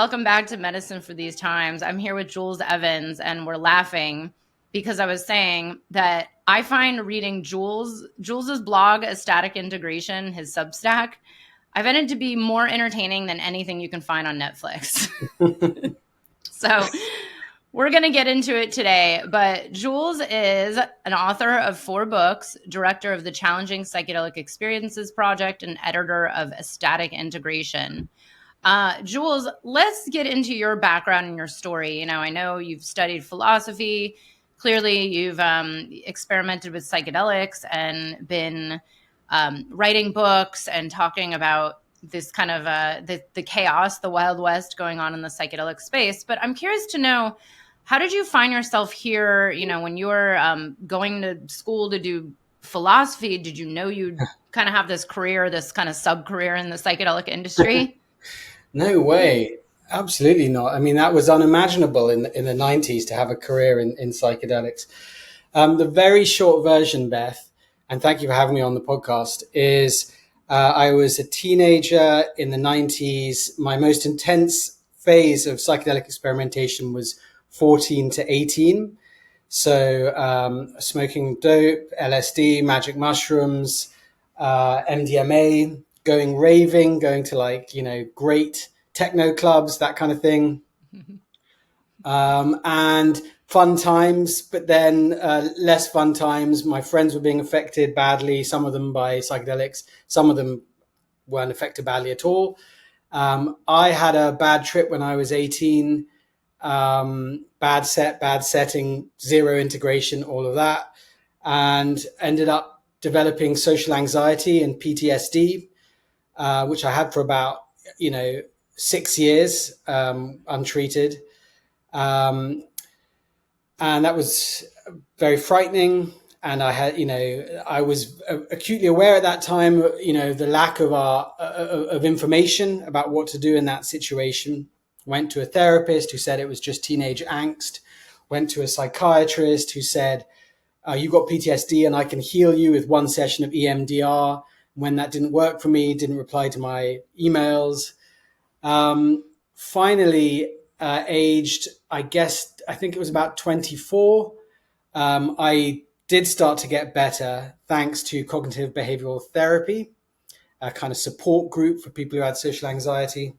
welcome back to Medicine for These Times. I'm here with Jules Evans, and we're laughing because I was saying that I find reading Jules's blog, Ecstatic Integration, his Substack, I find it to be more entertaining than anything you can find on Netflix. So we're going to get into it today, but Jules is an author of 4 books, director of the Challenging Psychedelic Experiences Project, and editor of Ecstatic Integration. Jules, let's get into your background and your story. You know, I know you've studied philosophy. Clearly, you've experimented with psychedelics and been writing books and talking about this kind of the chaos, the Wild West going on in the psychedelic space. But I'm curious to know, how did you find yourself here? You know, when you were going to school to do philosophy, did you know you'd kind of have this career, this kind of sub-career in the psychedelic industry? No way. Absolutely not. I mean, that was unimaginable in the 90s to have a career in psychedelics. The very short version, Beth, and thank you for having me on the podcast, is I was a teenager in the 90s. My most intense phase of psychedelic experimentation was 14 to 18. So smoking dope, LSD, magic mushrooms, MDMA, going raving, going to great techno clubs, that kind of thing. And fun times, but then less fun times. My friends were being affected badly, some of them by psychedelics, some of them weren't affected badly at all. I had a bad trip when I was 18, bad setting, zero integration, all of that, and ended up developing social anxiety and PTSD, which I had for about, 6 years, untreated. And that was very frightening. And I had, I was acutely aware at that time, the lack of information about what to do in that situation. Went to a therapist who said it was just teenage angst. Went to a psychiatrist who said, you got PTSD and I can heal you with 1 session of EMDR. When that didn't work for me, didn't reply to my emails. Finally, aged, I think it was about 24, I did start to get better thanks to cognitive behavioral therapy, a kind of support group for people who had social anxiety.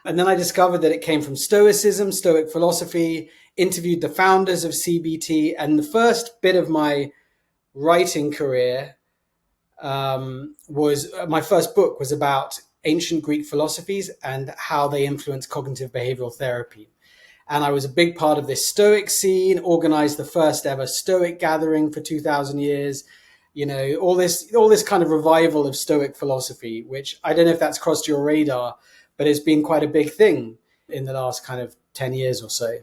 And then I discovered that it came from stoicism, Stoic philosophy, interviewed the founders of CBT, and the first bit of my writing career was my first book was about ancient Greek philosophies and how they influence cognitive behavioral therapy. And I was a big part of this Stoic scene, organized the first ever Stoic gathering for 2,000 years, all this kind of revival of Stoic philosophy, which I don't know if that's crossed your radar, but it's been quite a big thing in the last kind of 10 years or so.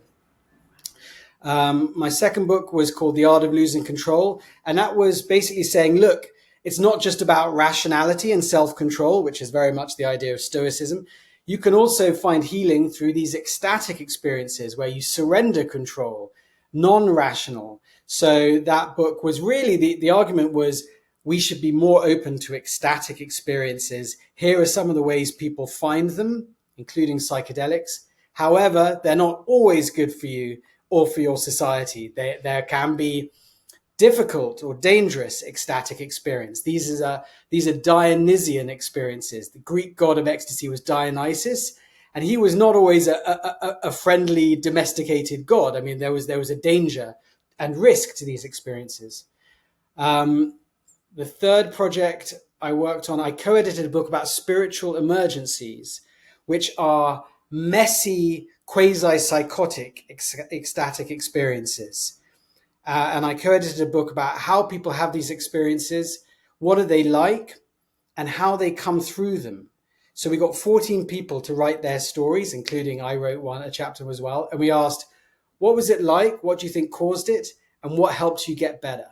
My second book was called The Art of Losing Control. And that was basically saying, look, it's not just about rationality and self-control, which is very much the idea of Stoicism. You can also find healing through these ecstatic experiences where you surrender control, non-rational. So that book was really, the argument was we should be more open to ecstatic experiences. Here are some of the ways people find them, including psychedelics. However, they're not always good for you or for your society. There can be difficult or dangerous ecstatic experience. These are Dionysian experiences. The Greek god of ecstasy was Dionysus, and he was not always a friendly, domesticated god. I mean, there was a danger and risk to these experiences. The third project I worked on, I co-edited a book about spiritual emergencies, which are messy, quasi-psychotic ecstatic experiences. And I co-edited a book about how people have these experiences, what are they like, and how they come through them. So we got 14 people to write their stories, including I wrote a chapter as well. And we asked, what was it like? What do you think caused it? And what helped you get better?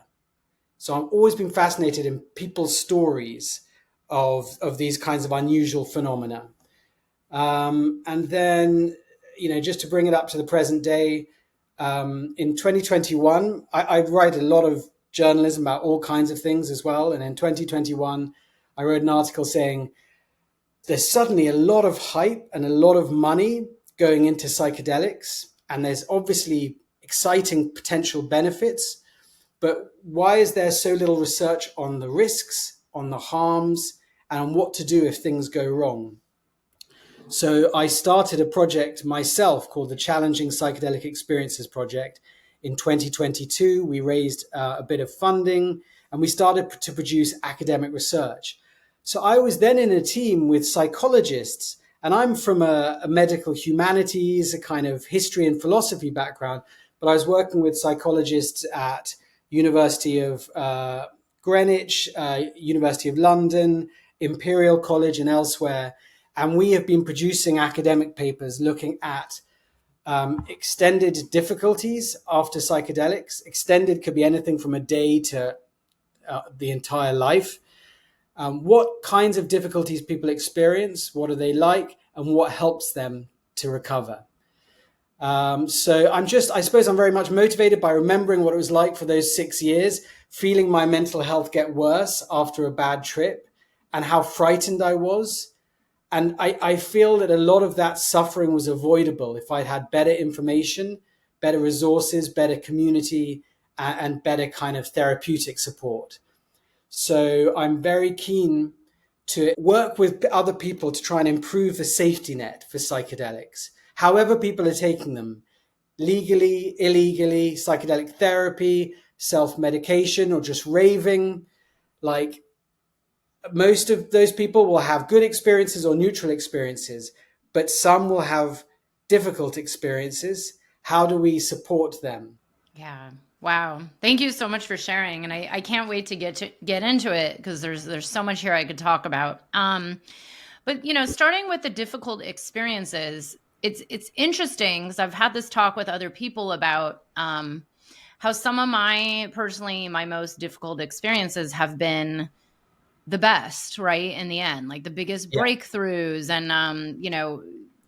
So I've always been fascinated in people's stories of these kinds of unusual phenomena. And then, just to bring it up to the present day, in 2021, I write a lot of journalism about all kinds of things as well. And in 2021, I wrote an article saying, there's suddenly a lot of hype and a lot of money going into psychedelics, and there's obviously exciting potential benefits. But why is there so little research on the risks, on the harms, and on what to do if things go wrong? So I started a project myself called the Challenging Psychedelic Experiences Project. In 2022, we raised a bit of funding and we started to produce academic research. So I was then in a team with psychologists, and I'm from a medical humanities, a kind of history and philosophy background, but I was working with psychologists at University of Greenwich, University of London, Imperial College and elsewhere. And we have been producing academic papers looking at extended difficulties after psychedelics. Extended could be anything from a day to the entire life. What kinds of difficulties people experience, what are they like, and what helps them to recover. So I suppose I'm very much motivated by remembering what it was like for those 6 years, feeling my mental health get worse after a bad trip, and how frightened I was. And I feel that a lot of that suffering was avoidable if I'd had better information, better resources, better community, and better kind of therapeutic support. So I'm very keen to work with other people to try and improve the safety net for psychedelics, however people are taking them, legally, illegally, psychedelic therapy, self-medication, or just raving. Like, most of those people will have good experiences or neutral experiences, but some will have difficult experiences. How do we support them? Yeah. Wow. Thank you so much for sharing. And I can't wait to get into it because there's so much here I could talk about. But starting with the difficult experiences, it's interesting because I've had this talk with other people about how some of my most difficult experiences have been the best, right? In the end, like the biggest Yeah, breakthroughs and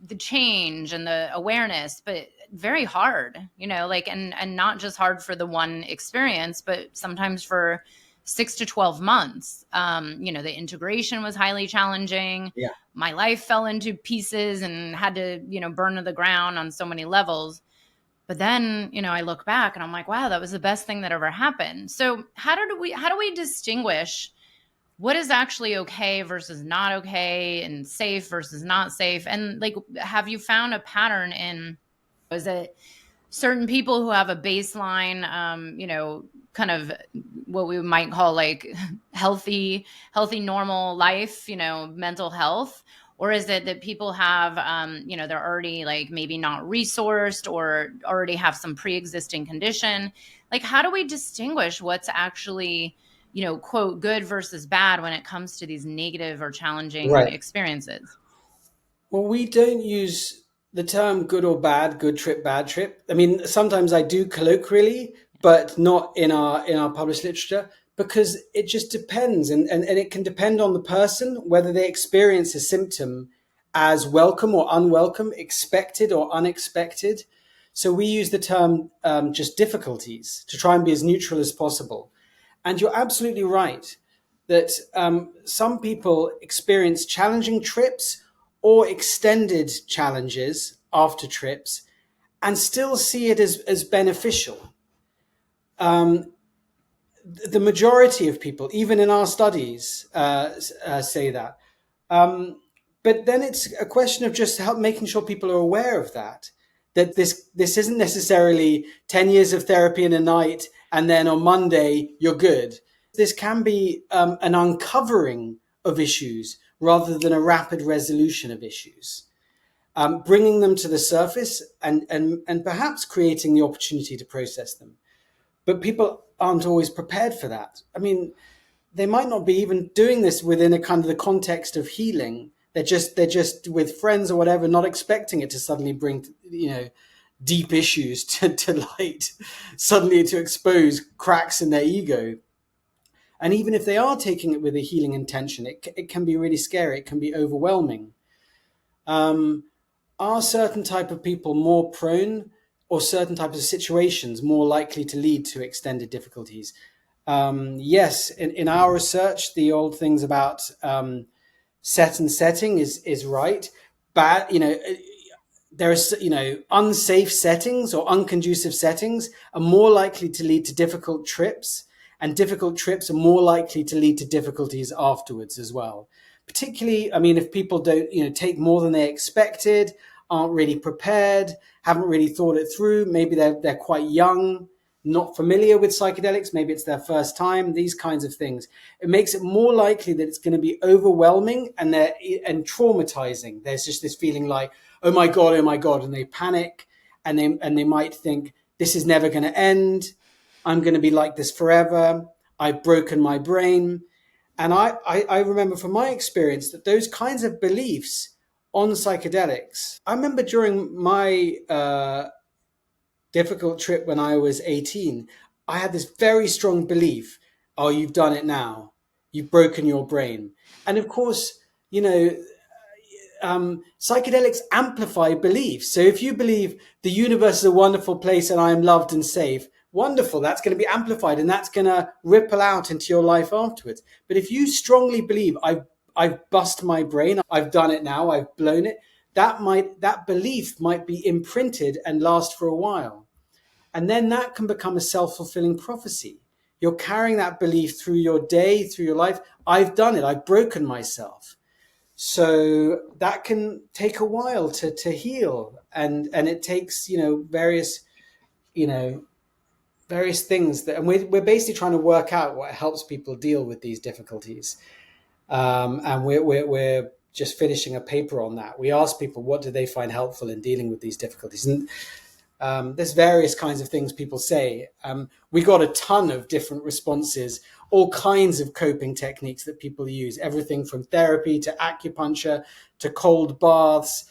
the change and the awareness, but very hard, like and not just hard for the one experience, but sometimes for 6 to 12 months. The integration was highly challenging. yeah, My life fell into pieces and had to, burn to the ground on so many levels. But then, I look back and I'm like, wow, that was the best thing that ever happened. So how do we distinguish what is actually okay versus not okay, and safe versus not safe? And like, have you found a pattern in, is it certain people who have a baseline, kind of what we might call like healthy, normal life, mental health? Or is it that people have, they're already like maybe not resourced or already have some pre-existing condition? Like, how do we distinguish what's actually, quote, good versus bad when it comes to these negative or challenging right. experiences? Well, we don't use the term good or bad, good trip, bad trip. I mean, sometimes I do colloquially, but not in our published literature, because it just depends. And it can depend on the person, whether they experience a symptom as welcome or unwelcome, expected or unexpected. So we use the term just difficulties to try and be as neutral as possible. And you're absolutely right that some people experience challenging trips or extended challenges after trips and still see it as beneficial. Um, the majority of people, even in our studies, say that. Um, but then it's a question of just making sure people are aware of that. That this isn't necessarily 10 years of therapy in a night and then on Monday you're good. This can be an uncovering of issues rather than a rapid resolution of issues, bringing them to the surface and perhaps creating the opportunity to process them. But people aren't always prepared for that. I mean, they might not be even doing this within a kind of the context of healing. They're just with friends or whatever, not expecting it to suddenly bring deep issues to light, suddenly to expose cracks in their ego. And even if they are taking it with a healing intention, it can be really scary. It can be overwhelming. Um, are certain type of people more prone, or certain types of situations more likely to lead to extended difficulties? Yes, in our research, the old things about set and setting is right. Bad, there are, unsafe settings or unconducive settings are more likely to lead to difficult trips, and difficult trips are more likely to lead to difficulties afterwards as well. Particularly, I mean, if people don't, take more than they expected, aren't really prepared, haven't really thought it through, maybe they're quite young, not familiar with psychedelics, maybe it's their first time, these kinds of things. It makes it more likely that it's going to be overwhelming and traumatizing. There's just this feeling like, oh my God, and they panic, and they might think, this is never going to end. I'm going to be like this forever. I've broken my brain. And I remember from my experience that those kinds of beliefs on psychedelics, I remember during my difficult trip when I was 18, I had this very strong belief, oh, you've done it now. You've broken your brain. And of course, psychedelics amplify beliefs. So if you believe the universe is a wonderful place and I am loved and safe, wonderful, that's going to be amplified and that's going to ripple out into your life afterwards. But if you strongly believe I've bust my brain, I've done it now, I've blown it, that belief might be imprinted and last for a while. And then that can become a self-fulfilling prophecy. You're carrying that belief through your day, through your life. I've done it, I've broken myself. So that can take a while to heal, and it takes you know various things that, and we're basically trying to work out what helps people deal with these difficulties. And we're just finishing a paper on that. We ask people what do they find helpful in dealing with these difficulties, and there's various kinds of things people say. We got a ton of different responses, all kinds of coping techniques that people use, everything from therapy to acupuncture to cold baths,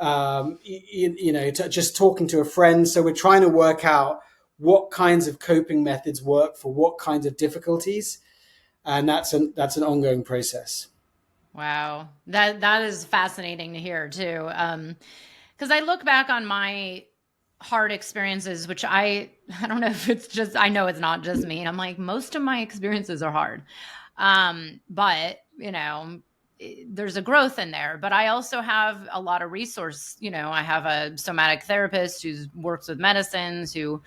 to just talking to a friend. So we're trying to work out what kinds of coping methods work for what kinds of difficulties. And that's an ongoing process. Wow. That is fascinating to hear too. Because I look back on my hard experiences, which I don't know if it's just, I know it's not just me. And I'm like, most of my experiences are hard. But there's a growth in there, but I also have a lot of resource. I have a somatic therapist who works with medicines, who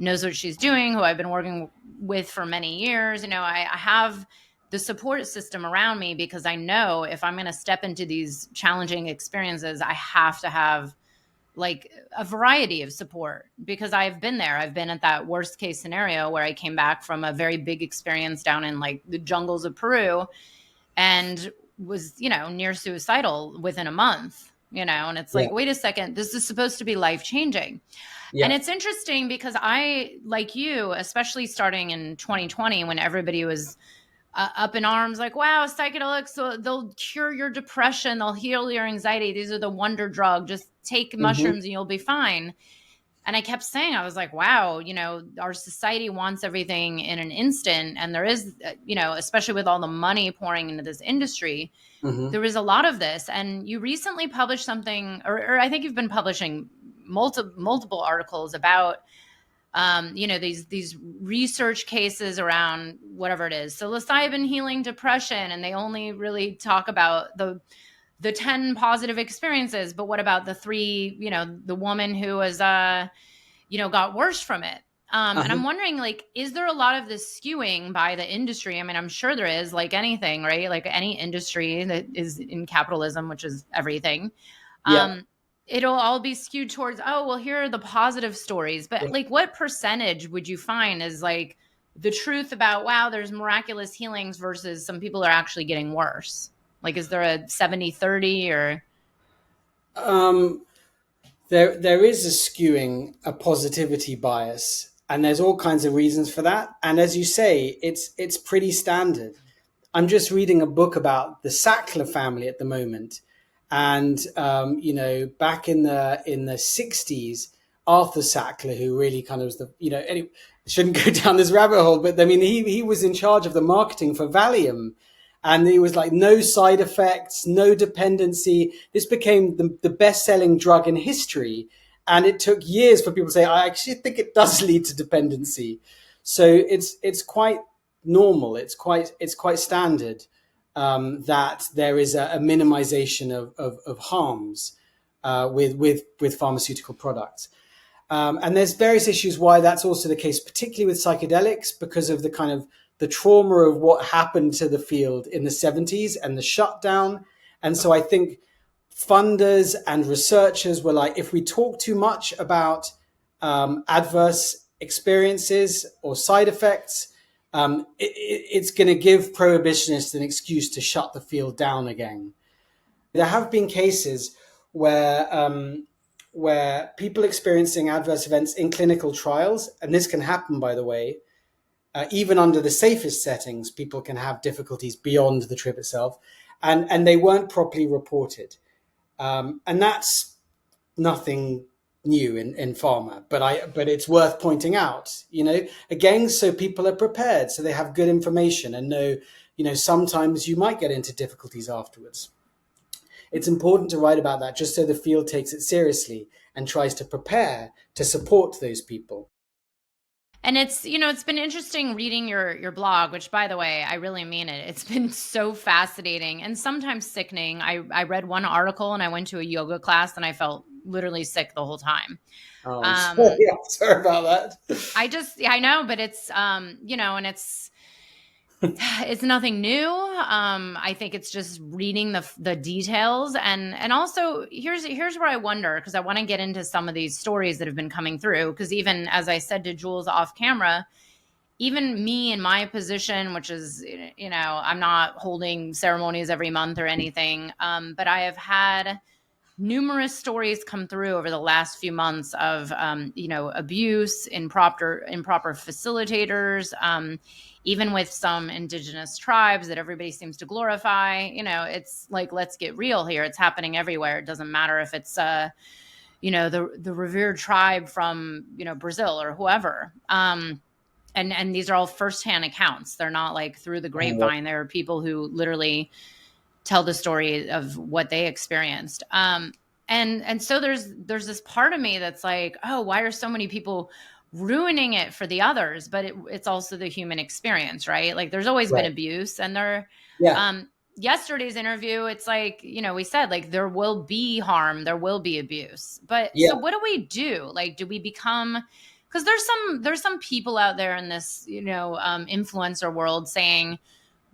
knows what she's doing, who I've been working with for many years. I have the support system around me because I know if I'm going to step into these challenging experiences, I have to have like a variety of support, because I've been there. I've been at that worst case scenario where I came back from a very big experience down in like the jungles of Peru and was, near suicidal within a month, and it's Yeah. like, wait a second, this is supposed to be life changing. And Yeah. it's interesting because I, like you, especially starting in 2020 when everybody was up in arms, like, wow, psychedelics, so they'll cure your depression, they'll heal your anxiety. These are the wonder drug. Just take Hmm. mushrooms and you'll be fine. And I kept saying, I was like, wow, our society wants everything in an instant. And there is, especially with all the money pouring into this industry, Hmm. there is a lot of this. And you recently published something, or I think you've been publishing multiple articles about these research cases around whatever it is, psilocybin healing depression, and they only really talk about the 10 positive experiences, but what about the three, the woman who was got worse from it. And I'm Uh-huh. wondering, like, is there a lot of this skewing by the industry? I mean, I'm sure there is, like anything, right? Like any industry that is in capitalism, which is everything. Yeah. Um, it'll all be skewed towards, oh, well, here are the positive stories. But Yeah. like, what percentage would you find is like the truth about, wow, there's miraculous healings versus some people are actually getting worse? Like, is there a 70-30 or? Um, there is a skewing, a positivity bias, and there's all kinds of reasons for that. And as you say, it's pretty standard. I'm just reading a book about the Sackler family at the moment, and back in the '60s, Arthur Sackler, who really kind of was anyway, shouldn't go down this rabbit hole, but I mean, he was in charge of the marketing for Valium, and it was like no side effects, no dependency. This became the best-selling drug in history, and it took years for people to say, I actually think it does lead to dependency. So it's quite normal. It's quite standard. that there is a minimization of harms with pharmaceutical products. And there's various issues why that's also the case, particularly with psychedelics, because of the kind of the trauma of what happened to the field in the 70s and the shutdown. And so I think funders and researchers were like, if we talk too much about adverse experiences or side effects, it's going to give prohibitionists an excuse to shut the field down again. There have been cases where people experiencing adverse events in clinical trials, and this can happen, by the way, even under the safest settings, people can have difficulties beyond the trip itself, and they weren't properly reported. And that's nothing new in pharma, but it's worth pointing out, again, so people are prepared, so they have good information and know, sometimes you might get into difficulties afterwards. It's important to write about that just so the field takes it seriously and tries to prepare to support those people. And it's been interesting reading your blog, which, by the way, I really mean it. It's been so fascinating and sometimes sickening. I read one article and I went to a yoga class and I felt literally sick the whole time. Oh, I'm sorry. Um, Yeah, sorry about that. I know, but it's, and it's nothing new. I think it's just reading the details, and also here's where I wonder, because I want to get into some of these stories that have been coming through. Because even as I said to Jules off camera, even me in my position, which is, I'm not holding ceremonies every month or anything, but I have had numerous stories come through over the last few months of abuse, improper facilitators, even with some indigenous tribes that everybody seems to glorify. It's like, let's get real here. It's happening everywhere. It doesn't matter if it's the revered tribe from Brazil or whoever. And these are all firsthand accounts. They're not like through the grapevine. There are people who literally tell the story of what they experienced. And so there's this part of me that's like, oh, why are so many people ruining it for the others? But it's also the human experience, right? Like, there's always been Right. abuse, and Yeah. yesterday's interview, it's like, we said, like, there will be harm, there will be abuse. But so Yeah. what do we do? Like, do we become, because there's some people out there in this, influencer world saying,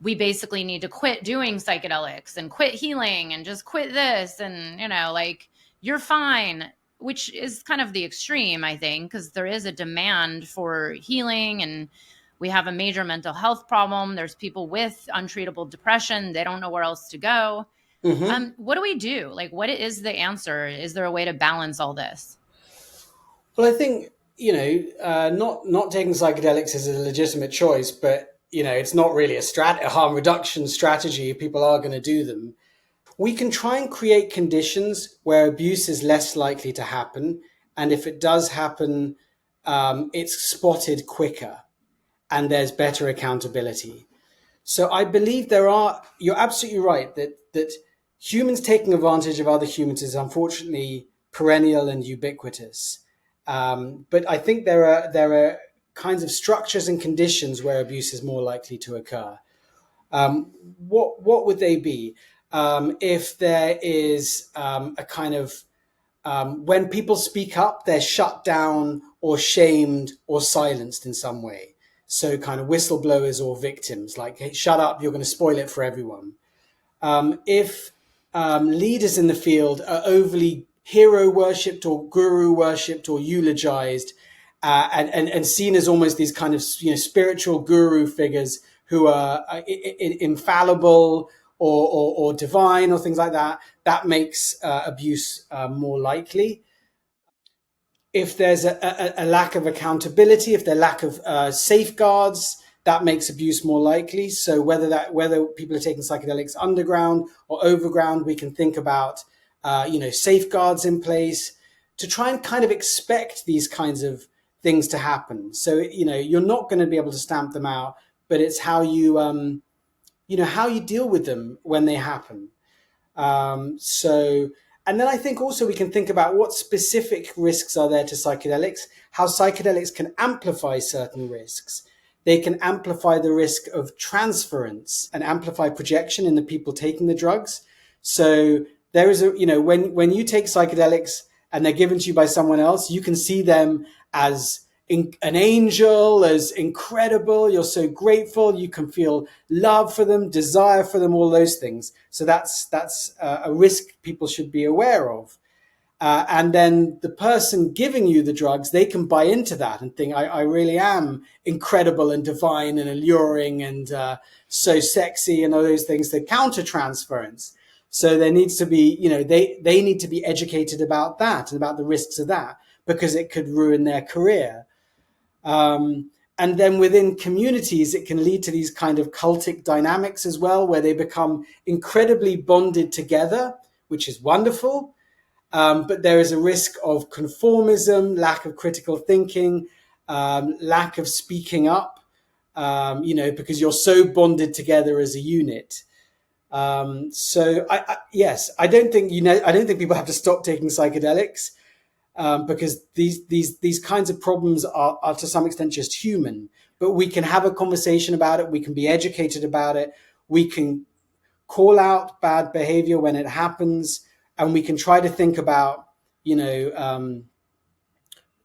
we basically need to quit doing psychedelics and quit healing and just quit this. And, like, you're fine, which is kind of the extreme, I think, because there is a demand for healing and we have a major mental health problem. There's people with untreatable depression. They don't know where else to go. Mm-hmm. What do we do? Like, what is the answer? Is there a way to balance all this? Well, I think, not taking psychedelics is a legitimate choice, but, it's not really a harm reduction strategy. People are going to do them. We can try and create conditions where abuse is less likely to happen. And if it does happen, it's spotted quicker and there's better accountability. So I believe you're absolutely right that humans taking advantage of other humans is unfortunately perennial and ubiquitous. But I think there are kinds of structures and conditions where abuse is more likely to occur. What would they be? If there is a kind of when people speak up, they're shut down or shamed or silenced in some way. So kind of whistleblowers or victims, like, hey, shut up, you're going to spoil it for everyone. If leaders in the field are overly hero worshipped or guru worshipped or eulogized, and seen as almost these kind of spiritual guru figures who are infallible or divine or things like that, that makes abuse more likely. If there's a lack of accountability, if there's lack of safeguards, that makes abuse more likely. So whether people are taking psychedelics underground or overground, we can think about safeguards in place to try and kind of expect these kinds of things to happen. So you're not going to be able to stamp them out, but it's how how you deal with them when they happen. So, and then I think also we can think about what specific risks are there to psychedelics, how psychedelics can amplify certain risks. they can amplify the risk of transference and amplify projection in the people taking the drugs. So there is a, when you take psychedelics and they're given to you by someone else, you can see them as an angel, as incredible. You're so grateful. You can feel love for them, desire for them, all those things. So that's a risk people should be aware of. And then the person giving you the drugs, they can buy into that and think, I really am incredible and divine and alluring and so sexy and all those things, the counter transference. So there needs to be, they need to be educated about that and about the risks of that, because it could ruin their career. And then within communities, it can lead to these kind of cultic dynamics as well, where they become incredibly bonded together, which is wonderful. But there is a risk of conformism, lack of critical thinking, lack of speaking up, because you're so bonded together as a unit. So yes, I don't think people have to stop taking psychedelics, because these kinds of problems are to some extent just human. But we can have a conversation about it. We can be educated about it. We can call out bad behavior when it happens, and we can try to think about,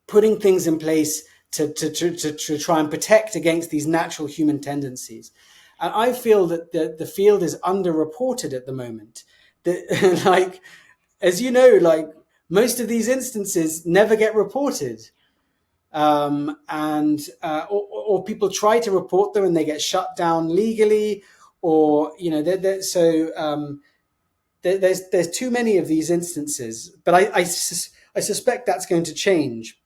putting things in place to try and protect against these natural human tendencies. And I feel that the field is underreported at the moment. Like, as you know, like most of these instances never get reported. Or people try to report them and they get shut down legally, or there's too many of these instances. But I suspect that's going to change.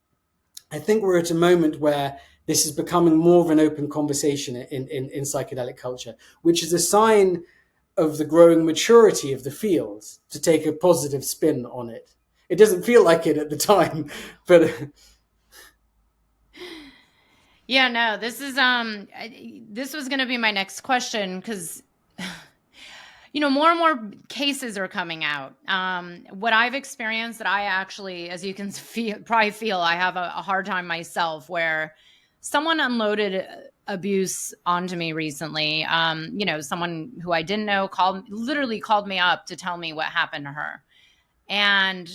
I think we're at a moment where this is becoming more of an open conversation in psychedelic culture, which is a sign of the growing maturity of the field, to take a positive spin on it. It doesn't feel like it at the time, but Yeah, no, this was going to be my next question, because more and more cases are coming out. What I've experienced, that I actually, as you can probably feel, I have a hard time myself, where someone unloaded abuse onto me recently. Someone who I didn't know literally called me up to tell me what happened to her. And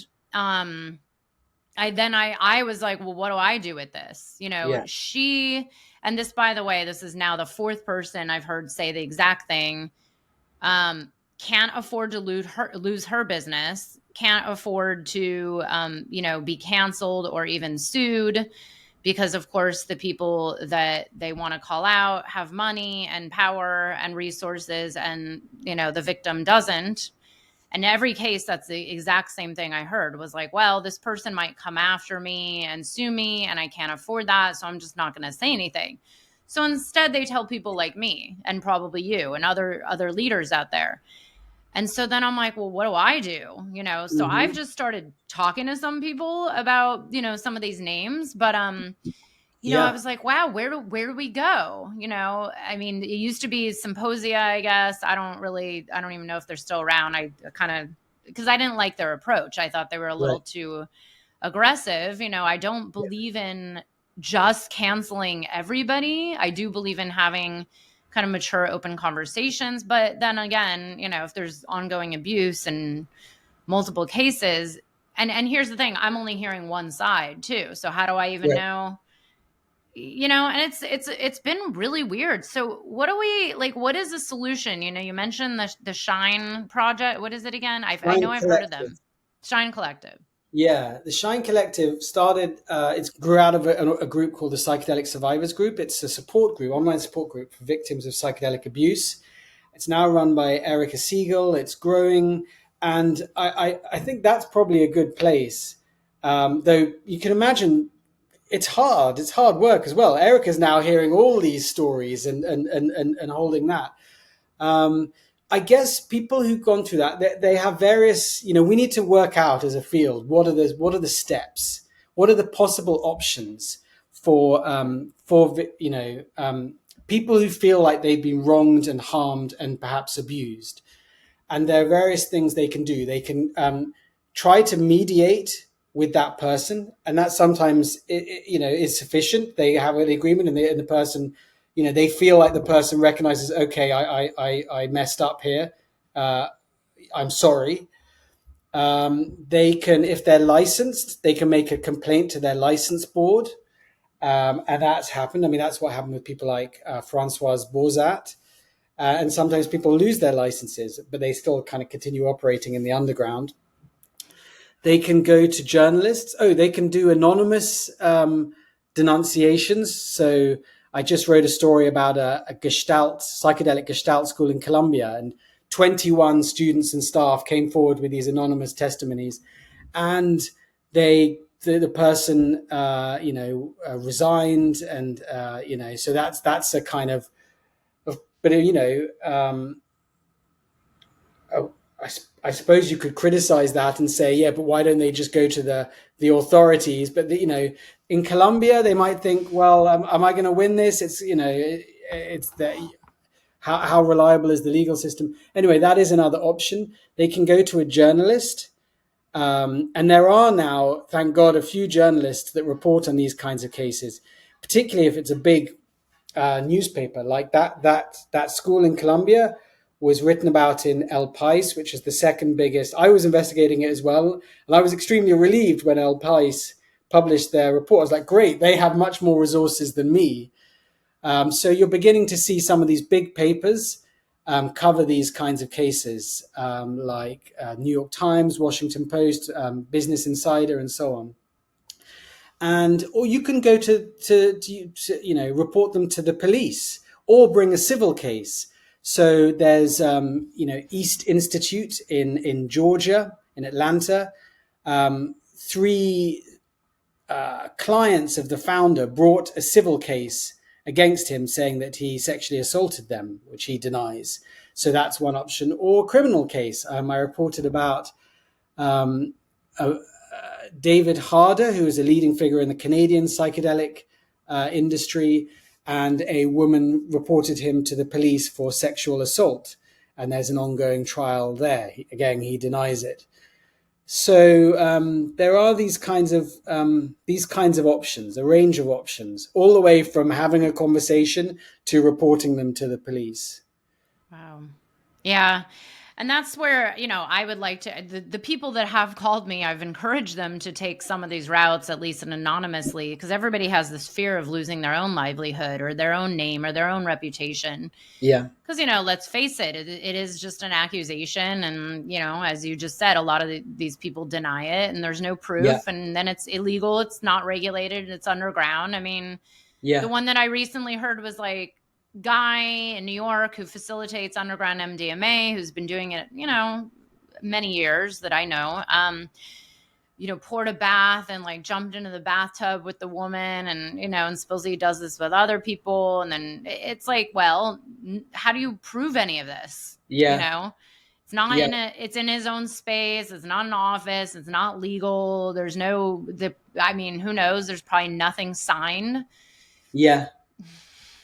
I was like, well, what do I do with this? yeah, And this, by the way, this is now the fourth person I've heard say the exact thing. Can't afford to lose her business, can't afford to, be canceled or even sued, because of course the people that they want to call out have money and power and resources, and, the victim doesn't. And every case, that's the exact same thing I heard, was like, well, this person might come after me and sue me, and I can't afford that, so I'm just not going to say anything. So instead, they tell people like me, and probably you and other leaders out there. And so then I'm like, well, what do I do? So I've just started talking to some people about, some of these names, but I yeah, was like, wow, where do we go? I mean, it used to be symposia, I guess. I don't even know if they're still around. I kind of, because I didn't like their approach. I thought they were a little right, too aggressive. I don't believe in just canceling everybody. I do believe in having kind of mature, open conversations. But then again, if there's ongoing abuse and multiple cases, and here's the thing, I'm only hearing one side too. So how do I even right. know? And it's been really weird. So what do we like? What is the solution? You mentioned the Shine project. What is it again? I know Shine I've heard of Collective. them. Shine Collective. Yeah, the Shine Collective started. It grew out of a group called the Psychedelic Survivors Group. It's a support group, online support group for victims of psychedelic abuse. It's now run by Erica Siegel. It's growing, and I think that's probably a good place. Though you can imagine it's hard. It's hard work as well. Erica's now hearing all these stories and holding that. Um, I guess people who've gone through that, they have various. We need to work out as a field what are the steps, what are the possible options for people who feel like they've been wronged and harmed and perhaps abused. And there are various things they can do. They can try to mediate with that person, and that sometimes is sufficient. They have an agreement, and the person, they feel like the person recognizes, okay, I messed up here. Uh, I'm sorry. They can, if they're licensed, they can make a complaint to their license board. And that's happened. I mean, that's what happened with people like Francoise Bozat. And sometimes people lose their licenses, but they still kind of continue operating in the underground. They can go to journalists. Oh, they can do anonymous denunciations. So I just wrote a story about a Gestalt, psychedelic Gestalt school in Colombia, and 21 students and staff came forward with these anonymous testimonies, and the person resigned, and so that's a kind of, but oh, I suppose you could criticize that and say, yeah, but why don't they just go to the authorities? But in Colombia, they might think, well, am I going to win this? It's it's the how reliable is the legal system? Anyway, that is another option. They can go to a journalist, and there are now, thank God, a few journalists that report on these kinds of cases, particularly if it's a big newspaper like that school in Colombia was written about in El País, which is the second biggest. I was investigating it as well, and I was extremely relieved when El País published their report. I was like, great, they have much more resources than me. So you're beginning to see some of these big papers cover these kinds of cases, like New York Times, Washington Post, Business Insider, and so on. And or you can go to report them to the police or bring a civil case. So there's East Institute in Georgia, in Atlanta. Three clients of the founder brought a civil case against him, saying that he sexually assaulted them, which he denies. So that's one option. Or criminal case. I reported about um, a, David Harder, who is a leading figure in the Canadian psychedelic industry, and a woman reported him to the police for sexual assault. And there's an ongoing trial there. Again, he denies it. So there are these kinds of options, a range of options, all the way from having a conversation to reporting them to the police. Wow. Yeah. And that's where, I would like to, the people that have called me, I've encouraged them to take some of these routes, at least anonymously, because everybody has this fear of losing their own livelihood or their own name or their own reputation. Yeah. Because, let's face it, it is just an accusation. And, as you just said, a lot of these people deny it and there's no Yeah. proof. And then it's illegal. It's not regulated. It's underground. I mean, the Yeah. one that I recently heard was like, guy in New York who facilitates underground MDMA, who's been doing it, many years that I know, poured a bath and like jumped into the bathtub with the woman, and and supposedly he does this with other people, and then it's like, well, how do you prove any of this? Yeah. It's not Yeah. it's in his own space. It's not an office. It's not legal. There's no I mean, who knows? There's probably nothing signed. Yeah.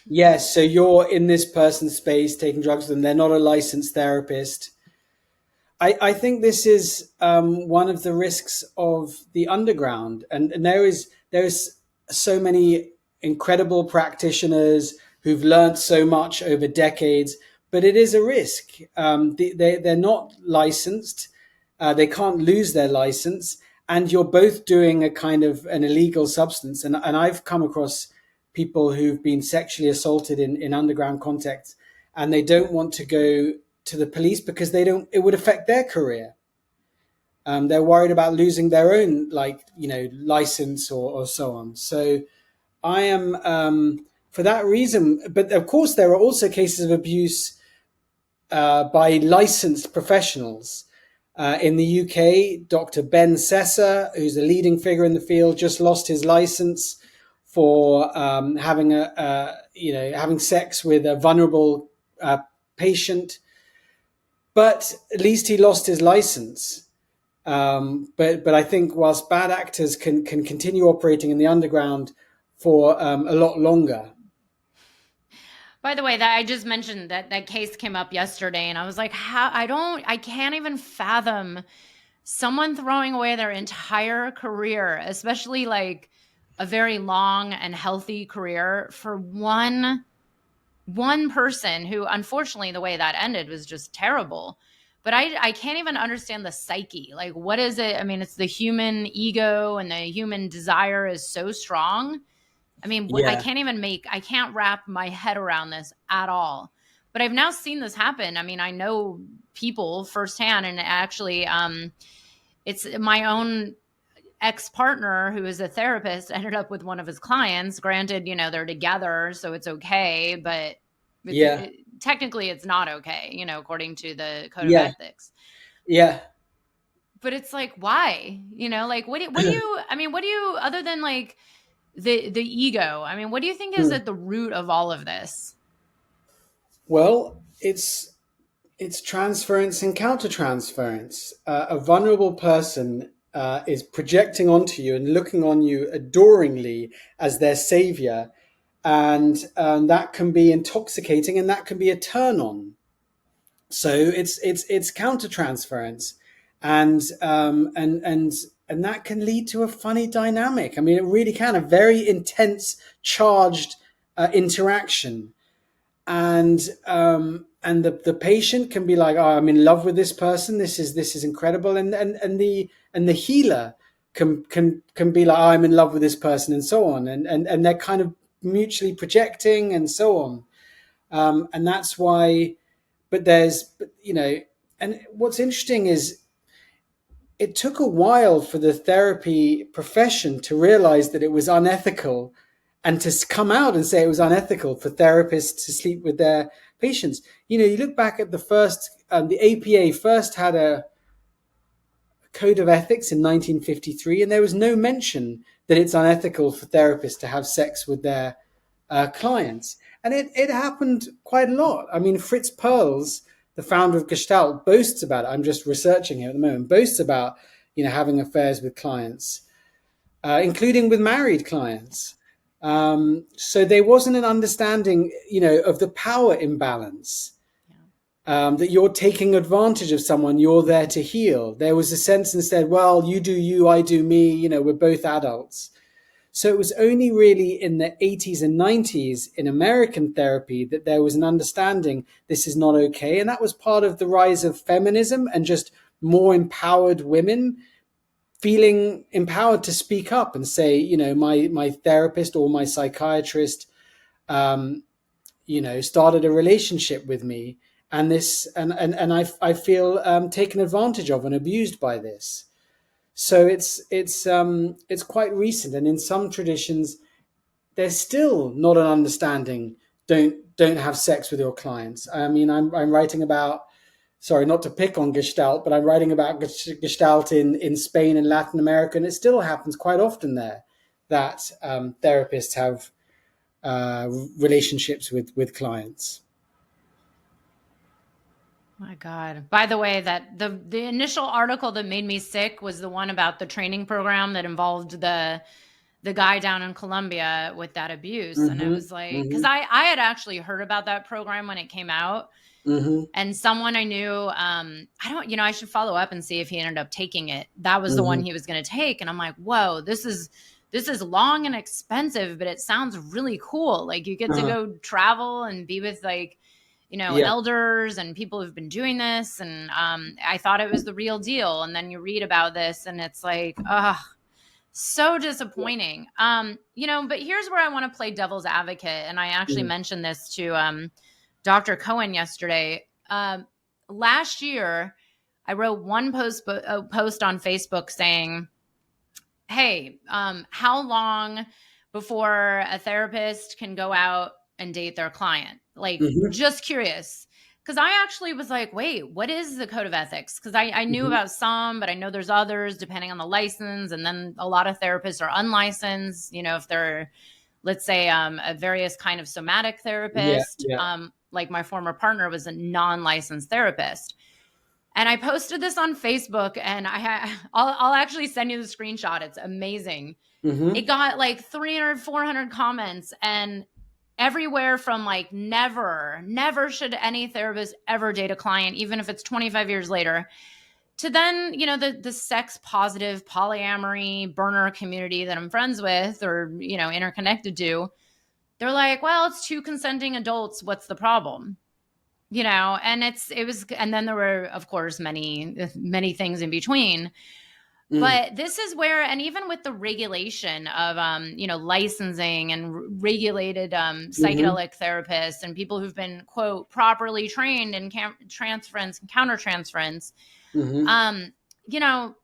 Yes, so you're in this person's space taking drugs with them. They're not a licensed therapist. I think this is one of the risks of the underground, and there is so many incredible practitioners who've learned so much over decades, but it is a risk. They're not licensed. They can't lose their license, and you're both doing a kind of an illegal substance. And I've come across people who've been sexually assaulted in underground contexts, and they don't want to go to the police because it would affect their career. They're worried about losing their own, license or so on. So I am, for that reason. But of course, there are also cases of abuse by licensed professionals. In the UK, Dr. Ben Sessa, who's a leading figure in the field, just lost his license for having sex with a vulnerable patient. But at least he lost his license. But I think whilst bad actors can continue operating in the underground for a lot longer. By the way, that I just mentioned that case came up yesterday, and I was like, how I can't even fathom someone throwing away their entire career, especially like a very long and healthy career, for one one person who, unfortunately, the way that ended was just terrible. But I can't even understand the psyche. Like, what is it? I mean, it's the human ego and the human desire is so strong. I mean, Yeah, I can't wrap my head around this at all. But I've now seen this happen. I mean, I know people firsthand, and actually, it's my own ex-partner who is a therapist ended up with one of his clients. Granted, they're together, so it's okay, but yeah, technically it's not okay, according to the code of yeah, ethics. yeah. But it's like, why? Like, what do you I mean, what do you, other than like the ego, I mean, what do you think is Hmm. at the root of all of this? Well, it's transference and countertransference. A vulnerable person is projecting onto you and looking on you adoringly as their savior, and that can be intoxicating, and that can be a turn on. So it's countertransference, and that can lead to a funny dynamic. I mean, it really can, a very intense, charged interaction, and the patient can be like, oh, I'm in love with this person, this is incredible, and the healer can be like, oh, I'm in love with this person, and so on, and they're kind of mutually projecting and so on, and that's why. But and what's interesting is it took a while for the therapy profession to realize that it was unethical, and to come out and say it was unethical for therapists to sleep with their patients. You look back at the APA first had a code of ethics in 1953, and there was no mention that it's unethical for therapists to have sex with their clients. And it happened quite a lot. I mean, Fritz Perls, the founder of Gestalt, boasts about it. I'm just researching here at the moment. Boasts about having affairs with clients, including with married clients. So there wasn't an understanding, of the power imbalance. Yeah. That you're taking advantage of someone, you're there to heal. There was a sense instead, well, you do you, I do me, we're both adults. So it was only really in the 80s and 90s in American therapy that there was an understanding this is not okay. And that was part of the rise of feminism and just more empowered women feeling empowered to speak up and say, my therapist or my psychiatrist, um, started a relationship with me, and this, and I feel taken advantage of and abused by this. So it's quite recent, and in some traditions, there's still not an understanding. Don't have sex with your clients. I mean, I'm writing about. Sorry, not to pick on Gestalt, but I'm writing about Gestalt in Spain and Latin America, and it still happens quite often there that therapists have uh, relationships with clients. My God. By the way, that the initial article that made me sick was the one about the training program that involved the guy down in Colombia with that abuse. And I Mm-hmm. was like, because Mm-hmm. I had actually heard about that program when it came out. Mm-hmm. And someone I knew, I don't, I should follow up and see if he ended up taking it. That was the one Mm-hmm. he was going to take. And I'm like, whoa, this is long and expensive, but it sounds really cool. Like, you get to Uh-huh. go travel and be with, like, Yeah. elders and people who've been doing this. And I thought it was the real deal. And then you read about this and it's like, ugh, so disappointing. But here's where I want to play devil's advocate. And I actually Mm. mentioned this to Dr. Cohen yesterday. Last year, I wrote one post on Facebook saying, hey, how long before a therapist can go out and date their client? Like, Mm-hmm. just curious. Because I actually was like, wait, what is the code of ethics? Because I knew Mm-hmm. about some, but I know there's others depending on the license. And then a lot of therapists are unlicensed, if they're, let's say, a various kind of somatic Yeah. therapist. Yeah. Like, my former partner was a non-licensed therapist. And I posted this on Facebook, and I'll actually send you the screenshot. It's amazing. It Mm-hmm. got like 300, 400 comments, and everywhere from like, never should any therapist ever date a client, even if it's 25 years later, to then, the sex positive polyamory burner community that I'm friends with or, interconnected to. they're like, well, it's two consenting adults. What's the problem? And and then there were, of course, many things in between. Mm, But this is where, and even with the regulation of, licensing and regulated mm-hmm, psychedelic therapists and people who've been, quote, properly trained in transference and countertransference, mm-hmm, um, you know,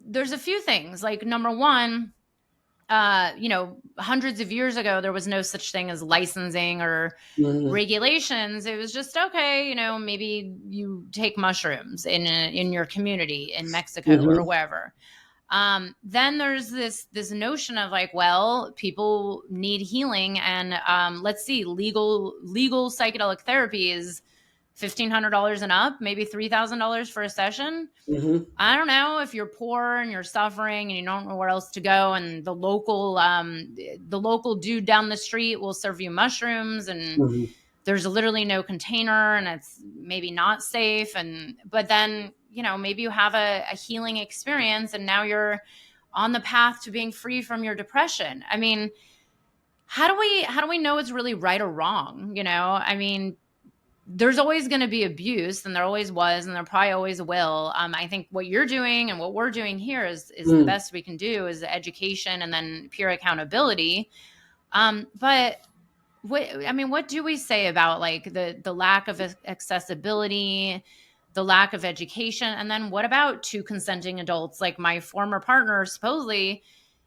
there's a few things. Like, number one, hundreds of years ago, there was no such thing as licensing or mm-hmm, regulations. It was just, okay, maybe you take mushrooms in your community in Mexico or mm-hmm, wherever. Then there's this notion of like, well, people need healing, and let's see, legal psychedelic therapy is $1,500 and up, maybe $3,000 for a session. mm-hmm, I don't know, if you're poor and you're suffering and you don't know where else to go, and the local dude down the street will serve you mushrooms, and mm-hmm, there's literally no container, and it's maybe not safe, but then maybe you have a healing experience, and now you're on the path to being free from your depression. I mean, how do we know it's really right or wrong? I mean, there's always going to be abuse, and there always was, and there probably always will. I think what you're doing and what we're doing here is the mm. best we can do, is education and then peer accountability. But what do we say about like the lack of accessibility, the lack of education, and then what about two consenting adults? Like, my former partner supposedly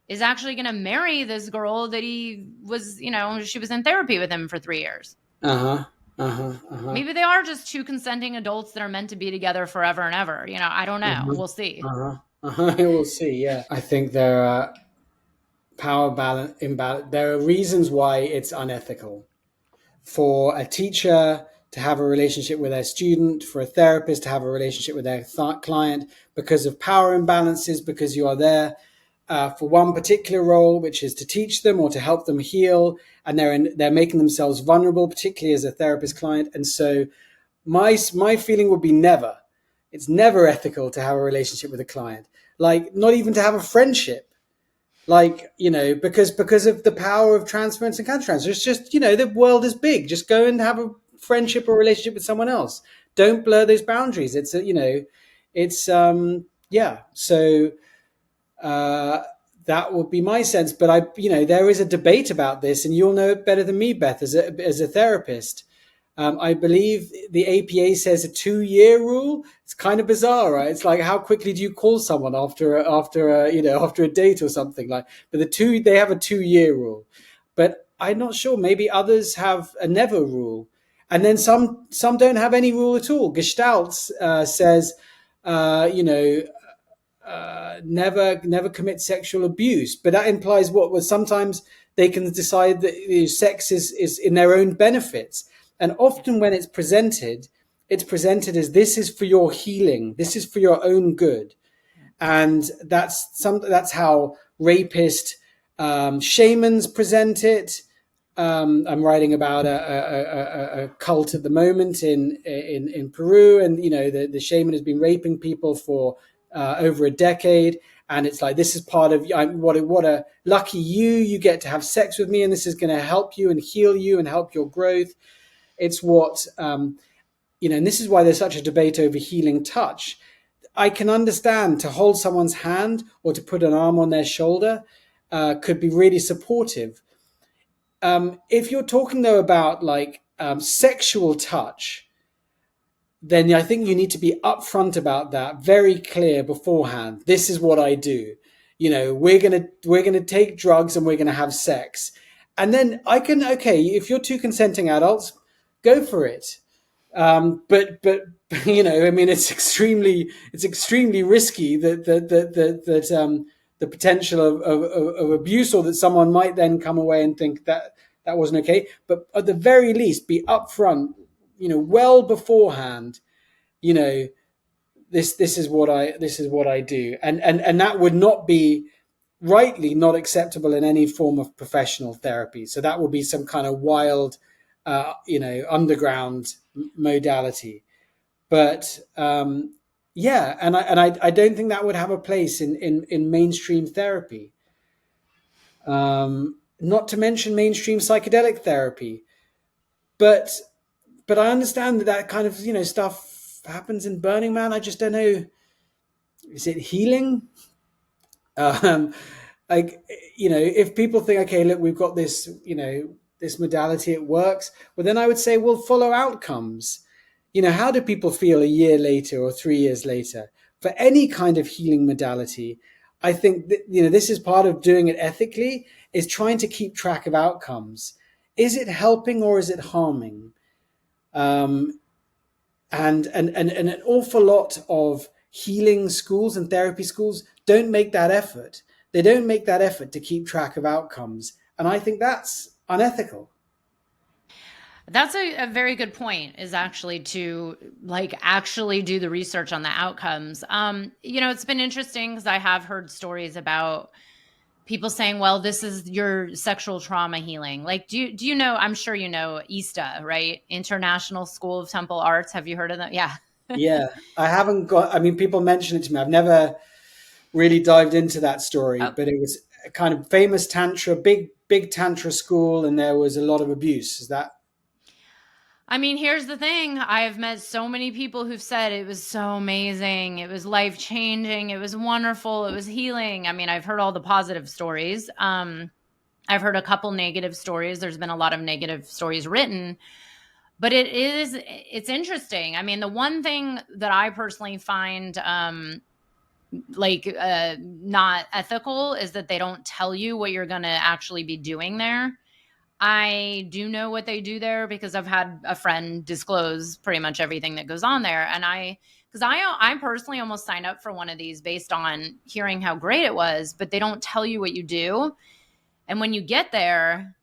is actually going to marry this girl that she was in therapy with him for 3 years. Uh-huh, uh-huh, uh-huh, Maybe they are just two consenting adults that are meant to be together forever and ever. I don't know. uh-huh, We'll see. uh-huh, uh-huh. We'll see. Yeah, I think there are power balance imbalance. There are reasons why it's unethical for a teacher to have a relationship with their student, for a therapist to have a relationship with their client, because of power imbalances, because you are there for one particular role, which is to teach them or to help them heal, and they're making themselves vulnerable, particularly as a therapist client. And so my feeling would be never. It's never ethical to have a relationship with a client, like not even to have a friendship, like because of the power of transference and countertransference. It's just the world is big. Just go and have a friendship or relationship with someone else. Don't blur those boundaries. It's yeah. So uh, that would be my sense. But there is a debate about this, and you'll know it better than me, Beth, as a therapist. I believe the APA says a 2-year rule. It's kind of bizarre, right? It's like, how quickly do you call someone after a date or something like? But they have a 2-year rule, but I'm not sure. Maybe others have a never rule, and then some don't have any rule at all. Gestalt says, you know, never commit sexual abuse, but that implies what was sometimes they can decide that sex is in their own benefits, and often when it's presented as, this is for your healing, this is for your own good. And that's how rapist shamans present it. I'm writing about a cult at the moment in Peru, and the shaman has been raping people for over a decade, and it's like, this is part of what a lucky you get to have sex with me, and this is going to help you and heal you and help your growth. It's what and this is why there's such a debate over healing touch. I can understand to hold someone's hand or to put an arm on their shoulder could be really supportive. If you're talking though about like sexual touch, then I think you need to be upfront about that, very clear beforehand. This is what I do. We're gonna take drugs and we're gonna have sex, and then okay, if you're two consenting adults, go for it. But I mean, it's extremely risky that the potential of abuse, or that someone might then come away and think that wasn't okay. But at the very least, be upfront, well beforehand. You know, this is what I do, and that would not be rightly not acceptable in any form of professional therapy. So that would be some kind of wild, underground modality. But yeah, and I don't think that would have a place in mainstream therapy. not to mention mainstream psychedelic therapy. But I understand that that kind of stuff happens in Burning Man. I just don't know. Is it healing? Um, like if people think, okay, look, we've got this, this modality, it works. Well, then I would say, well, follow outcomes. How do people feel a year later or 3 years later for any kind of healing modality? I think that this is part of doing it ethically, is trying to keep track of outcomes. Is it helping or is it harming? Um, and an awful lot of healing schools and therapy schools don't make that effort. They don't make that effort to keep track of outcomes, and I think that's unethical. That's a very good point, is actually to like actually do the research on the outcomes. It's been interesting because I have heard stories about people saying, well, this is your sexual trauma healing. Like, do you know, I'm sure you know ISTA, right? International School of Temple Arts. Have you heard of them? Yeah. Yeah, I haven't got. I mean, people mention it to me. I've never really dived into that story, Oh, but it was a kind of famous tantra, big tantra school, and there was a lot of abuse. Is that? I mean, here's the thing. I've met so many people who've said it was so amazing. It was life changing. It was wonderful. It was healing. I mean, I've heard all the positive stories. I've heard a couple negative stories. There's been a lot of negative stories written, but it's interesting. I mean, the one thing that I personally find not ethical is that they don't tell you what you're going to actually be doing there. I do know what they do there because I've had a friend disclose pretty much everything that goes on there. And because I personally almost signed up for one of these based on hearing how great it was, but they don't tell you what you do. And when you get there,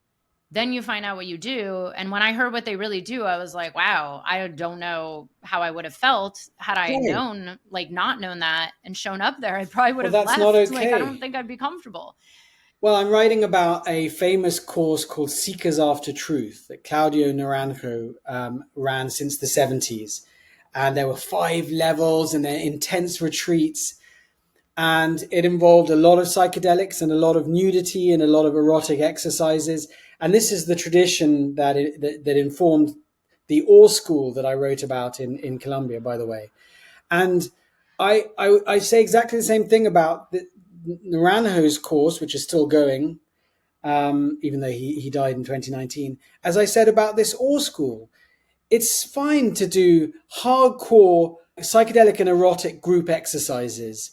then you find out what you do. And when I heard what they really do, I was like, wow, I don't know how I would have felt had I Okay. known, like not known that and shown up there. I probably would Well, have that's not left. Like, I don't okay. think I'd be comfortable. Well, I'm writing about a famous course called Seekers After Truth that Claudio Naranjo ran since the 70s. And there were 5 levels and they're intense retreats. And it involved a lot of psychedelics and a lot of nudity and a lot of erotic exercises. And this is the tradition that informed the Awe School that I wrote about in Colombia, by the way. And I say exactly the same thing about Naranjo's course, which is still going, even though he died in 2019. As I said about this Awe School, it's fine to do hardcore psychedelic and erotic group exercises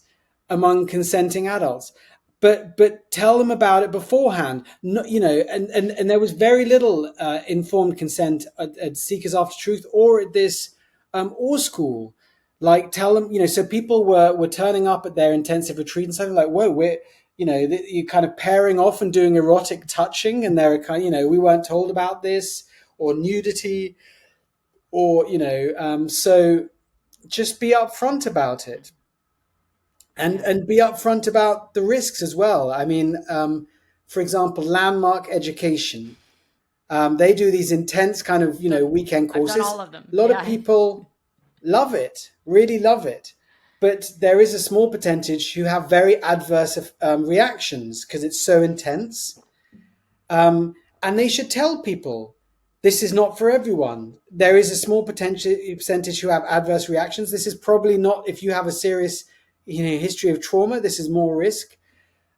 among consenting adults, but tell them about it beforehand. No, and there was very little informed consent at Seekers After Truth or at this or school. Like tell them, so people were turning up at their intensive retreat and something like, whoa, we're you're kind of pairing off and doing erotic touching, and they're kind, we weren't told about this, or nudity, or so just be upfront about it, and Yeah. be upfront about the risks as well. I mean, for example, Landmark Education, they do these intense kind of weekend I've done courses. all of them. A lot of Yeah. people love it, really love it, but there is a small percentage who have very adverse reactions because it's so intense. And they should tell people this is not for everyone. There is a small potential percentage who have adverse reactions. This is probably not if you have a serious, history of trauma. This is more risk.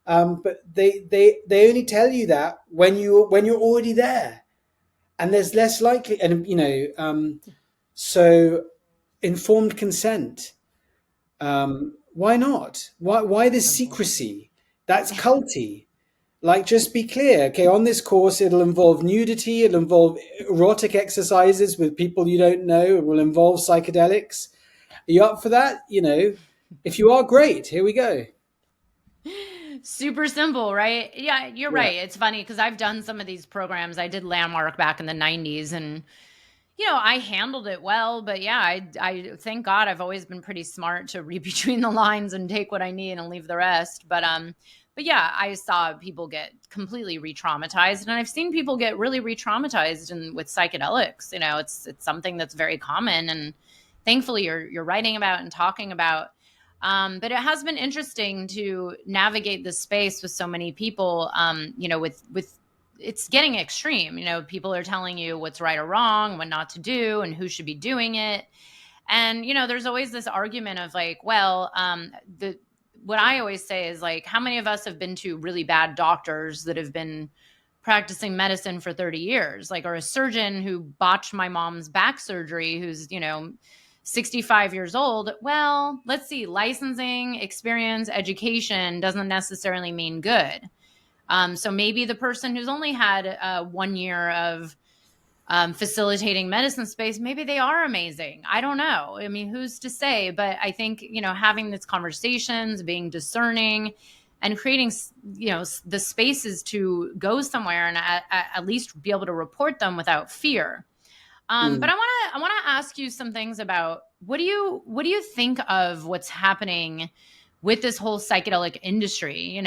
But they only tell you that when you're already there, and there's less likely, and so informed consent. Why not? Why It's the simple. secrecy? That's culty. Like, just be clear. Okay, on this course, it'll involve nudity, it'll involve erotic exercises with people you don't know, it will involve psychedelics. Are you up for that? If you are, great. Here we go. Super simple, right? Yeah, you're Yeah. right. It's funny because I've done some of these programs. I did Landmark back in the 90s, and I handled it well, but yeah, I thank God I've always been pretty smart to read between the lines and take what I need and leave the rest. But yeah, I saw people get completely re-traumatized, and I've seen people get really re-traumatized and with psychedelics. It's something that's very common, and thankfully you're writing about and talking about. But it has been interesting to navigate this space with so many people. With it's getting extreme. People are telling you what's right or wrong, what not to do, and who should be doing it. And there's always this argument of like, well, the what I always say is like, how many of us have been to really bad doctors that have been practicing medicine for 30 years, like, or a surgeon who botched my mom's back surgery, who's 65 years old. Well, let's see, licensing, experience, education doesn't necessarily mean good. So maybe the person who's only had 1 year of facilitating medicine space, maybe they are amazing. I don't know. I mean, who's to say? But I think, having these conversations, being discerning, and creating, the spaces to go somewhere and at least be able to report them without fear. But Mm. I want to ask you some things about what do you think of what's happening with this whole psychedelic industry?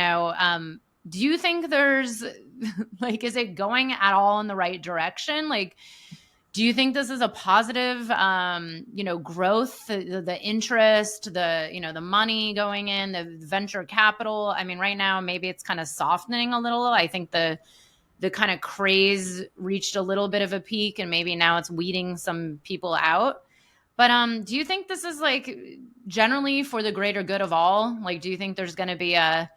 Do you think there's like, is it going at all in the right direction? Like, do you think this is a positive, growth, the interest, the money going in, the venture capital? I mean, right now, maybe it's kind of softening a little. I think the kind of craze reached a little bit of a peak, and maybe now it's weeding some people out. But do you think this is like generally for the greater good of all? Like, do you think there's going to be a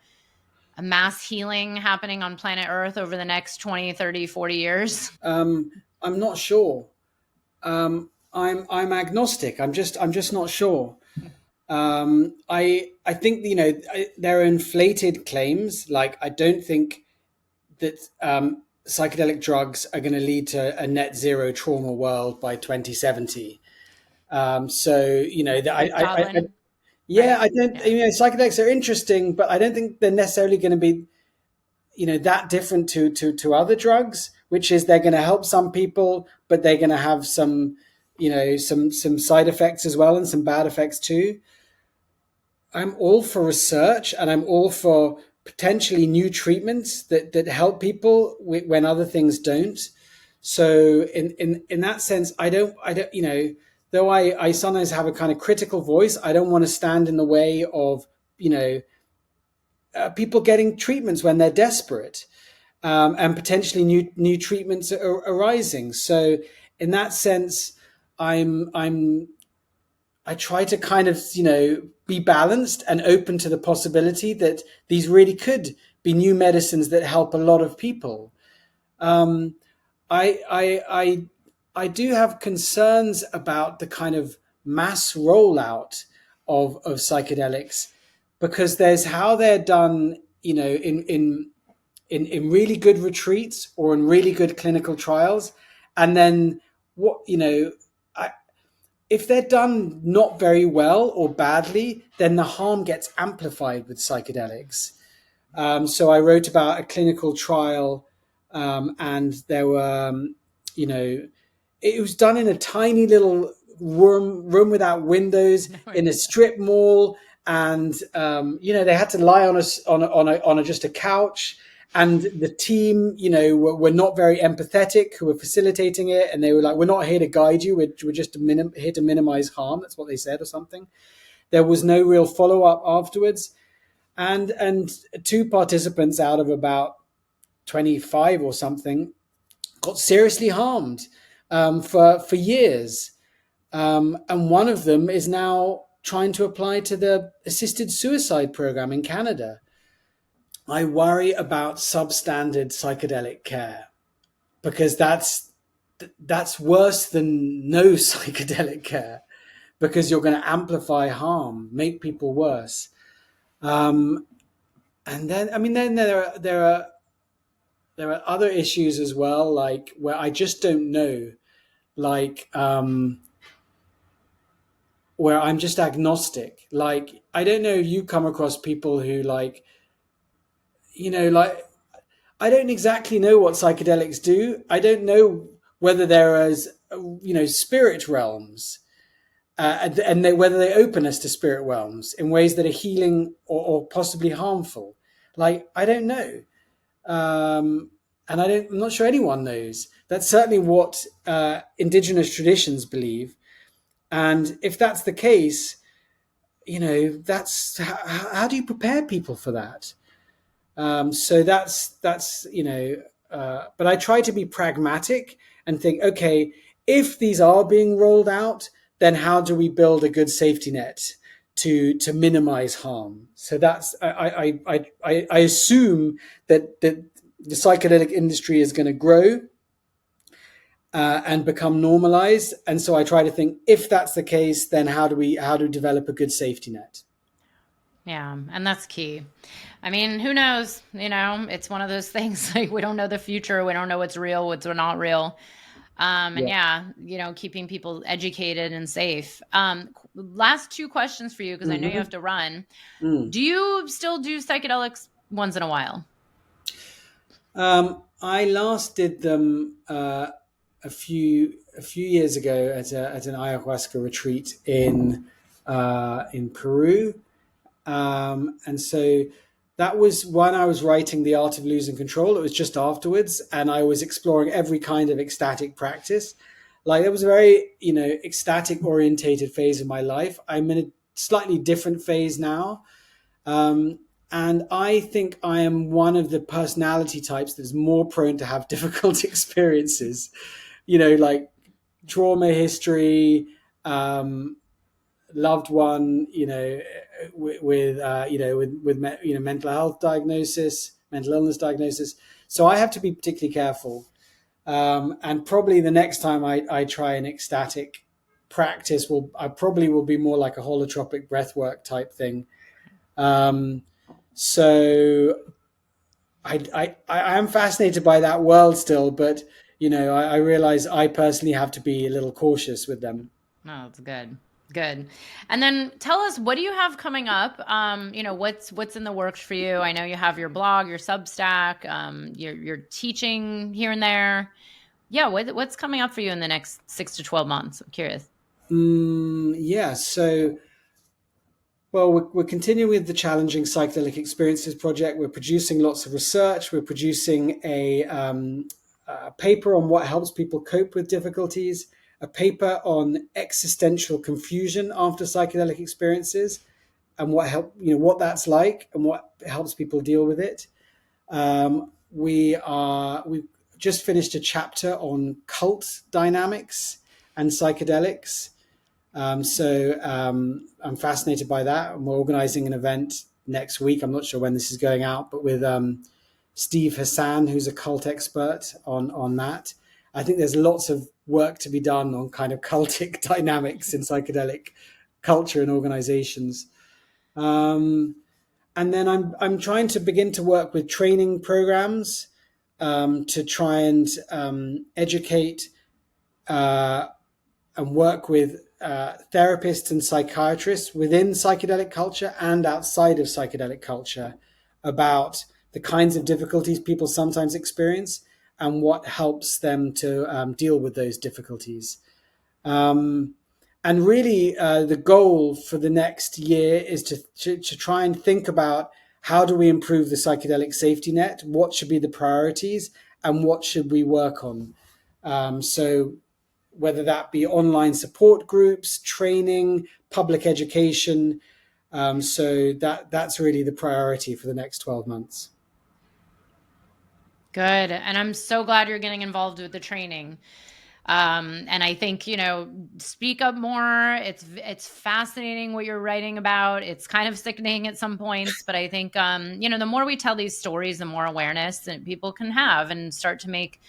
mass healing happening on planet Earth over the next 20, 30, 40 years? I'm not sure. I'm agnostic. I'm just not sure. I think there are inflated claims. Like, I don't think that psychedelic drugs are going to lead to a net zero trauma world by 2070. So Like Godwin, yeah, right? I don't. Yeah. Psychedelics are interesting, but I don't think they're necessarily going to be that different to other drugs, which is they're going to help some people, but they're going to have some some side effects as well, and some bad effects too. I'm all for research, and I'm all for potentially new treatments that help people when other things don't. So in that sense, I don't though I sometimes have a kind of critical voice, I don't want to stand in the way of you know people getting treatments when they're desperate, and potentially new treatments are arising. So in that sense, I'm I try to kind of be balanced and open to the possibility that these really could be new medicines that help a lot of people. Um, I do have concerns about the kind of mass rollout of psychedelics, because there's how they're done, in really good retreats or in really good clinical trials, and then what I, if they're done not very well or badly, then the harm gets amplified with psychedelics. So I wrote about a clinical trial, and there were, you know, it was done in a tiny little room without windows No in a idea. strip mall, and they had to lie on just a couch. And the team, were not very empathetic, who were facilitating it, and they were like, "We're not here to guide you. We're just here to minimize harm." That's what they said, or something. There was no real follow up afterwards, and two participants out of about 25 or something got seriously harmed, for years, and one of them is now trying to apply to the assisted suicide program in Canada. I worry about substandard psychedelic care, because that's worse than no psychedelic care, because you're going to amplify harm, make people worse. Um, and then, I mean, then there are other issues as well, like where I just don't know, like where I'm just agnostic. Like, I don't know if you come across people who like I don't exactly know what psychedelics do. I don't know whether there is spirit realms, whether they open us to spirit realms in ways that are healing or possibly harmful. Like, I don't know. And I'm not sure anyone knows. That's certainly what indigenous traditions believe. And if that's the case, that's how do you prepare people for that? So that's but I try to be pragmatic and think, okay, if these are being rolled out, then how do we build a good safety net to minimize harm? So that's I assume that the psychedelic industry is going to grow and become normalized, and so I try to think, if that's the case, then how do we develop a good safety net? Yeah, and that's key. I mean, who knows? You know, it's one of those things like we don't know the future. We don't know what's real, what's not real. And Yeah. yeah, you know, keeping people educated and safe. Last two questions for you because I know you have Hmm. to run. Mm. Do you still do psychedelics once in a while? I last did them a few years ago at an ayahuasca retreat in Peru, and so that was when I was writing The Art of Losing Control. It was just afterwards, and I was exploring every kind of ecstatic practice. Like, it was a very, ecstatic orientated phase of my life. I'm in a slightly different phase now. Um, and I think I am one of the personality types that's more prone to have difficult experiences, like trauma history, um, loved one, with mental health diagnosis, mental illness diagnosis. So I have to be particularly careful. And probably the next time I try an ecstatic practice, I probably will be more like a holotropic breathwork type thing. Um, so I am fascinated by that world still, but I realize I personally have to be a little cautious with them. Oh, that's good. Good. And then tell us, what do you have coming up? You know, what's in the works for you? I know you have your blog, your Substack, you're teaching here and there. Yeah, what's coming up for you in the next 6 to 12 months? I'm curious. Yeah, so well, we're continuing with the Challenging Psychedelic Experiences project. We're producing lots of research. We're producing a paper on what helps people cope with difficulties, a paper on existential confusion after psychedelic experiences, and what that's like and what helps people deal with it. We've just finished a chapter on cult dynamics and psychedelics. I'm fascinated by that. And we're organizing an event next week. I'm not sure when this is going out, but with Steve Hassan, who's a cult expert on that. I think there's lots of work to be done on kind of cultic dynamics in psychedelic culture and organizations. Um, and then I'm trying to begin to work with training programs to try and educate uh, and work with therapists and psychiatrists within psychedelic culture and outside of psychedelic culture about the kinds of difficulties people sometimes experience and what helps them to deal with those difficulties. Um, and really, the goal for the next year is to try and think about how do we improve the psychedelic safety net, what should be the priorities, and what should we work on. So whether that be online support groups, training, public education. So that's really the priority for the next 12 months. Good. And I'm so glad you're getting involved with the training. And I think, you know, speak up more. It's fascinating what you're writing about. It's kind of sickening at some points, but I think, you know, the more we tell these stories, the more awareness that people can have and start to make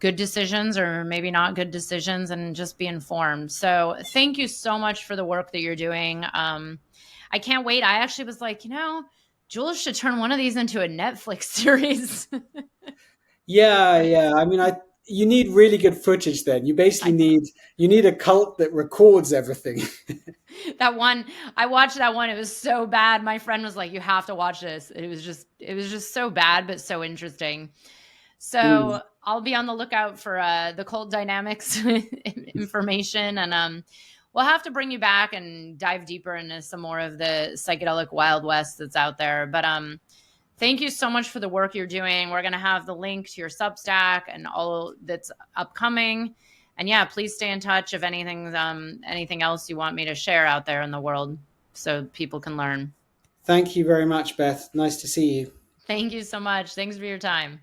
good decisions or maybe not good decisions and just be informed. So thank you so much for the work that you're doing. I can't wait. I actually was like, you know, Jules should turn one of these into a Netflix series. Yeah, yeah. I mean, you need really good footage. Then you basically I know. need a cult that records everything. That one, I watched that one. It was so bad. My friend was like, "You have to watch this." It was just so bad, but so interesting. Mm. So I'll be on the lookout for the cult dynamics information, and we'll have to bring you back and dive deeper into some more of the psychedelic Wild West that's out there. But thank you so much for the work you're doing. We're gonna have the link to your Substack and all that's upcoming. And yeah, please stay in touch if anything else you want me to share out there in the world so people can learn. Thank you very much, Beth. Nice to see you. Thank you so much. Thanks for your time.